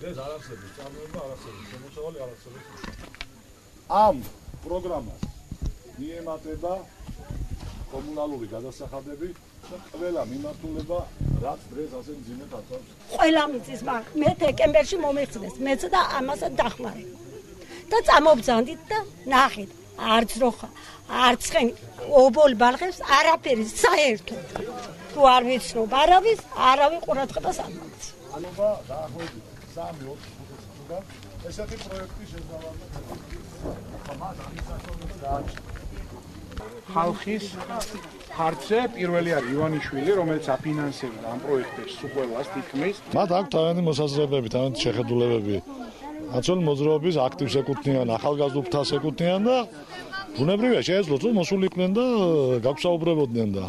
დღეს არ არსებობს წარმოება, არ არსებობს შემოსავალი, არ არსებობს. ამ პროგრამას მიემატება კომუნალური გადასახადები და ყველა მიმართულება, რაც დღეს ასე მძიმედ აწევს. ყველა მიწის მაგ მე დეკემბერში მომიხსნეს, მეც და ამასაც დახმარე. და წამობძანდით და ნახეთ, არც როხა, არც ხენი, ობოლ ბალღებს არაფერი საერთოდ. თუ არ ვიცნობ არავის, არავის ყურადღებას არ მაქვს. ანობა დაახლოებით 3-4 წუთიდან ესეთი პროექტი შეგვიძლია. ხალხის ხარჯზე პირველი არის ივანიშვილი, რომელიც აფინანსებდა ამ პროექტებს უყველას თითქმის. მათ აქვთ თავიანთი მოსაზრებები, თავიანთი შეხედულებები. აცოლ მოძრაობის აქტივს ეკუთვნიან, ახალგაზრდობას ეკუთვნიან და ბუნებრივია შეეძლოთ რომ მოსულიყვნენ და გაგვსაუბრებოდნენ და